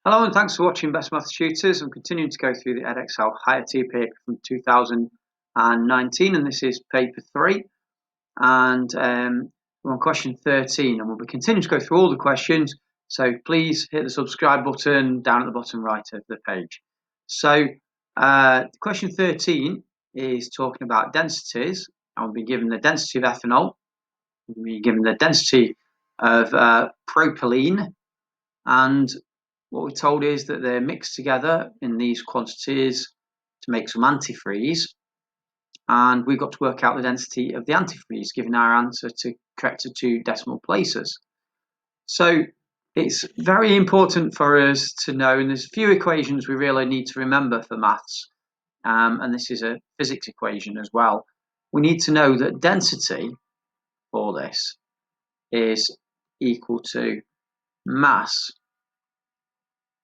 Hello and thanks for watching Best Maths Tutors. I'm continuing to go through the Edexcel Higher Tier paper from 2019 and this is paper 3 and we're on question 13 and we'll be continuing to go through all the questions, so please hit the subscribe button down at the bottom right of the page. So question 13 is talking about densities. I'll be given the density of ethanol, we'll be given the density of propylene, and what we're told is that they're mixed together in these quantities to make some antifreeze, and we've got to work out the density of the antifreeze, giving our answer to correct to 2 decimal places. So it's very important for us to know, and there's a few equations we really need to remember for maths, and this is a physics equation as well. We need to know that density for this is equal to mass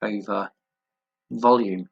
over volume.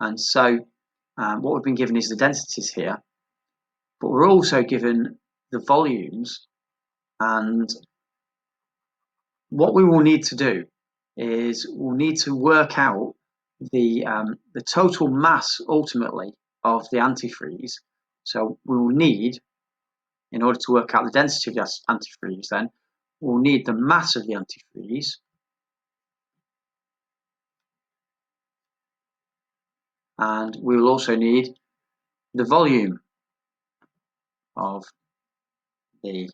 And so what we've been given is the densities here, but we're also given the volumes, and what we will need to do is we'll need to work out the total mass ultimately of the antifreeze. So we will need, in order to work out the density of the antifreeze, then we'll need the mass of the antifreeze and we will also need the volume of the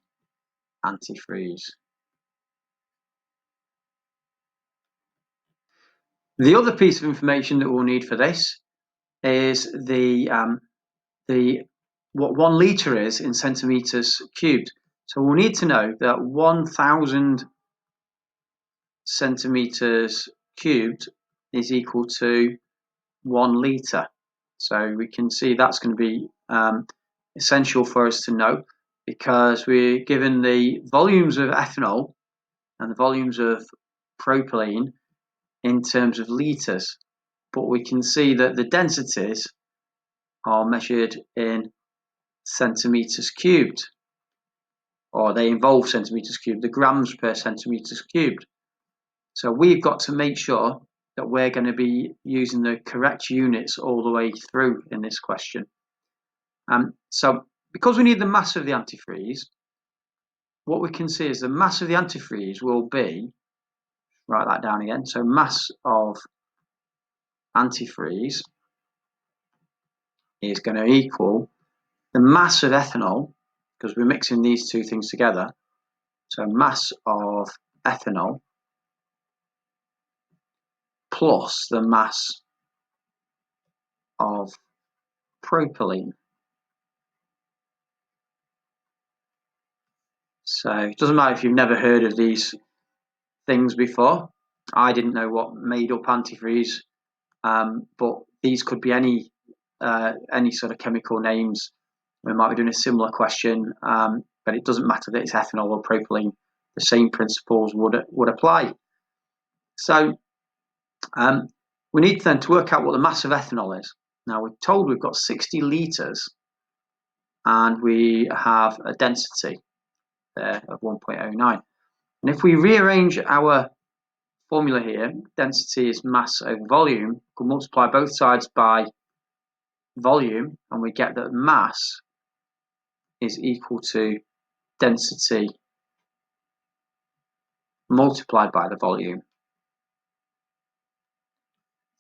antifreeze. The other piece of information that we'll need for this is what 1 litre is in centimetres cubed. So we'll need to know that 1,000 centimetres cubed is equal to 1 litre. So we can see that's going to be essential for us to know, because we're given the volumes of ethanol and the volumes of propylene in terms of litres, but we can see that the densities are measured in centimetres cubed, or they involve centimetres cubed, the grams per centimetres cubed. So we've got to make sure that we're going to be using the correct units all the way through in this question. So because we need the mass of the antifreeze, what we can see is the mass of the antifreeze will be, write that down again, so mass of antifreeze is going to equal the mass of ethanol, because we're mixing these two things together, so mass of ethanol plus the mass of propylene. So it doesn't matter if you've never heard of these things before. I didn't know what made up antifreeze, but these could be any sort of chemical names. We might be doing a similar question, but it doesn't matter that it's ethanol or propylene. The same principles would apply. So we need then to work out what the mass of ethanol is. Now we're told we've got 60 litres and we have a density there of 1.09. And if we rearrange our formula here, density is mass over volume, we can multiply both sides by volume and we get that mass is equal to density multiplied by the volume.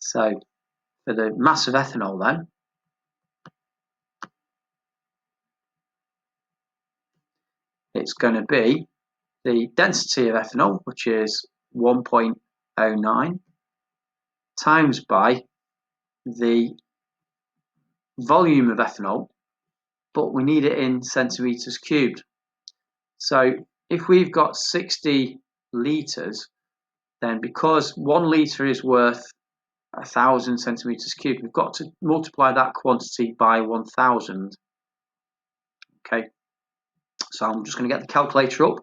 So for the mass of ethanol then, it's going to be the density of ethanol, which is 1.09, times by the volume of ethanol, but we need it in centimetres cubed. So if we've got 60 litres, then because 1 litre is worth 1,000 centimetres cubed, we've got to multiply that quantity by 1,000. Okay, so I'm just going to get the calculator up.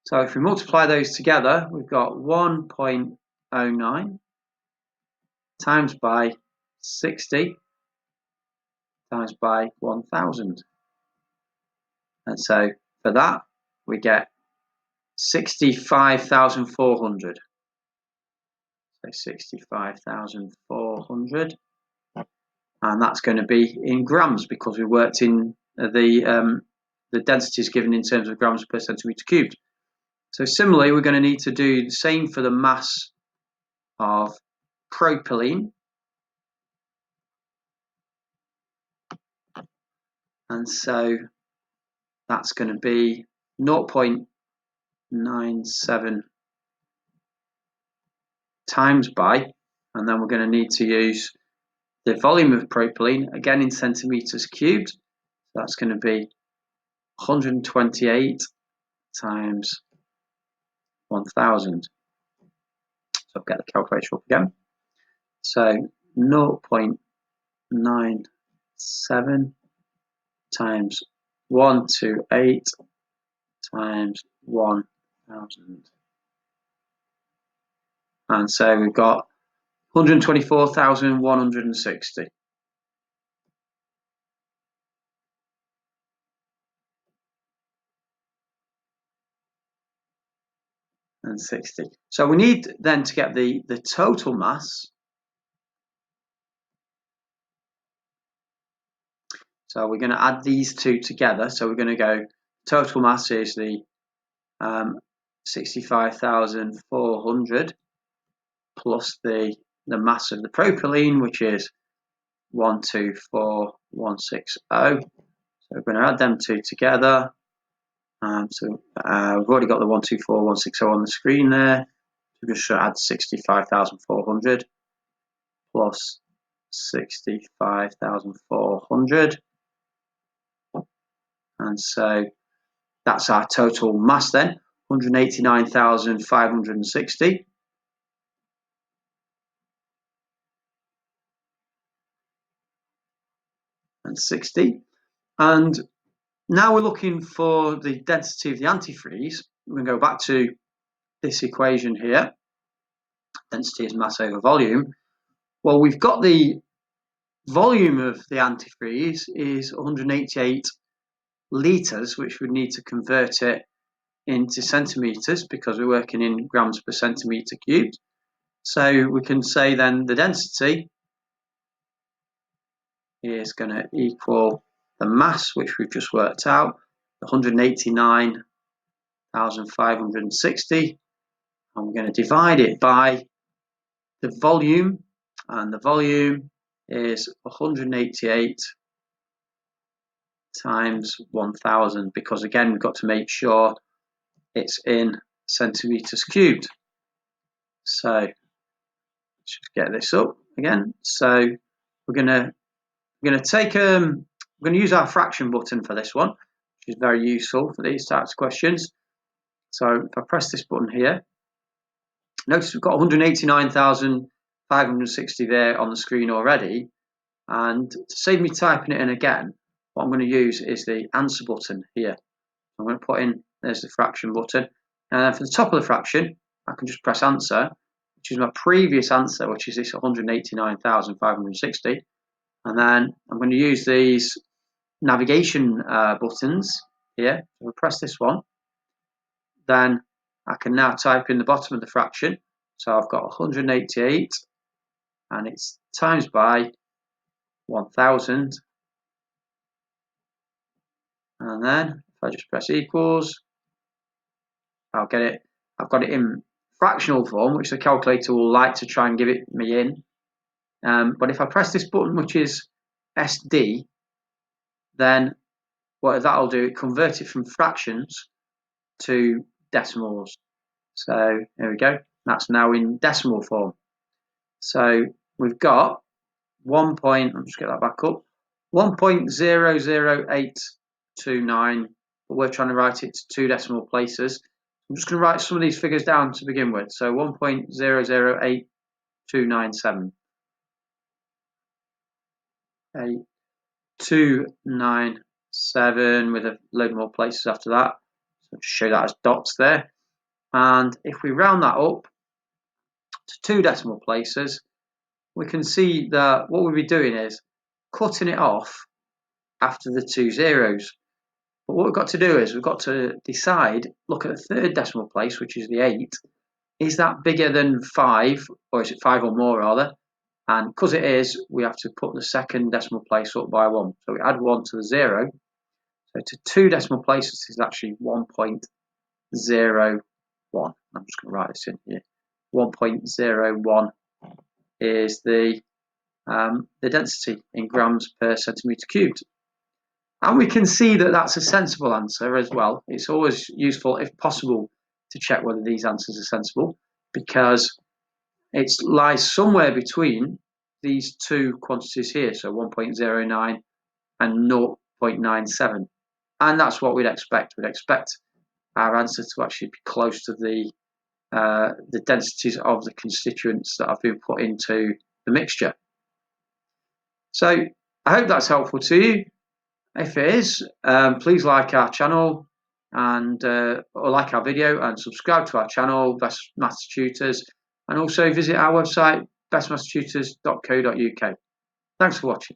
So if we multiply those together, we've got 1.09 times by 60 times by 1,000. And so for that, we get 65,400. So 65,400. And that's going to be in grams because we worked in the densities given in terms of grams per centimetre cubed. So similarly, we're going to need to do the same for the mass of propylene. And so that's going to be 0.97 times by, and then we're going to need to use the volume of propylene, again in centimetres cubed. So that's going to be 128 times 1000. So I'll get the calculator up again. So 0.97 times 128 times 1000. And so we've got 124,160. And 60. So we need then to get the total mass. So we're going to add these two together. So we're going to go, total mass is the 65,400 plus the mass of the propylene, which is 124,160. So we're going to add them two together. So we've already got the 124,160 on the screen there. So we're just going to add 65,400 plus 65,400. And so that's our total mass then, 189,560. And 60. And now we're looking for the density of the antifreeze. We're going to go back to this equation here. Density is mass over volume. Well, we've got the volume of the antifreeze is 188 litres, which we need to convert it into centimetres because we're working in grams per centimetre cubed. So we can say then the density is going to equal the mass, which we've just worked out, 189,560, and we're going to divide it by the volume, and the volume is 188 times 1000, because again we've got to make sure it's in centimetres cubed. So let's just get this up again. So we're going to take we're going to use our fraction button for this one, which is very useful for these types of questions. So if I press this button here, notice we've got 189,560 there on the screen already. And to save me typing it in again, what I'm going to use is the answer button here. I'm going to put in, there's the fraction button. And then for the top of the fraction, I can just press answer, which is my previous answer, which is this 189,560. And then I'm going to use these navigation buttons here. So I'll press this one. Then I can now type in the bottom of the fraction. So I've got 188 and it's times by 1000. And then if I just press equals, I'll get it. I've got it in fractional form, which the calculator will like to try and give it me in. But if I press this button, which is SD, then what that'll do, it convert it from fractions to decimals. So there we go. That's now in decimal form. So we've got I'll just get that back up, 1.00829, but we're trying to write it to two decimal places. I'm just going to write some of these figures down to begin with. So 1.008297. 297 with a load more places after that. So just show that as dots there. And if we round that up to two decimal places, we can see that what we'll be doing is cutting it off after the two zeros. But what we've got to do is we've got to decide, look at the third decimal place, which is the 8. Is that bigger than 5, or is it 5 or more rather? And because it is, we have to put the second decimal place up by 1. So we add 1 to the 0. So to 2 decimal places is actually 1.01. I'm just going to write this in here. 1.01 is the density in grams per centimetre cubed. And we can see that that's a sensible answer as well. It's always useful, if possible, to check whether these answers are sensible, because it lies somewhere between these two quantities here, so 1.09 and 0.97. And that's what we'd expect. We'd expect our answer to actually be close to the densities of the constituents that have been put into the mixture. So I hope that's helpful to you. If it is, please like our channel and or like our video and subscribe to our channel, Best Maths Tutors, and also visit our website bestmathstutors.co.uk. Thanks for watching.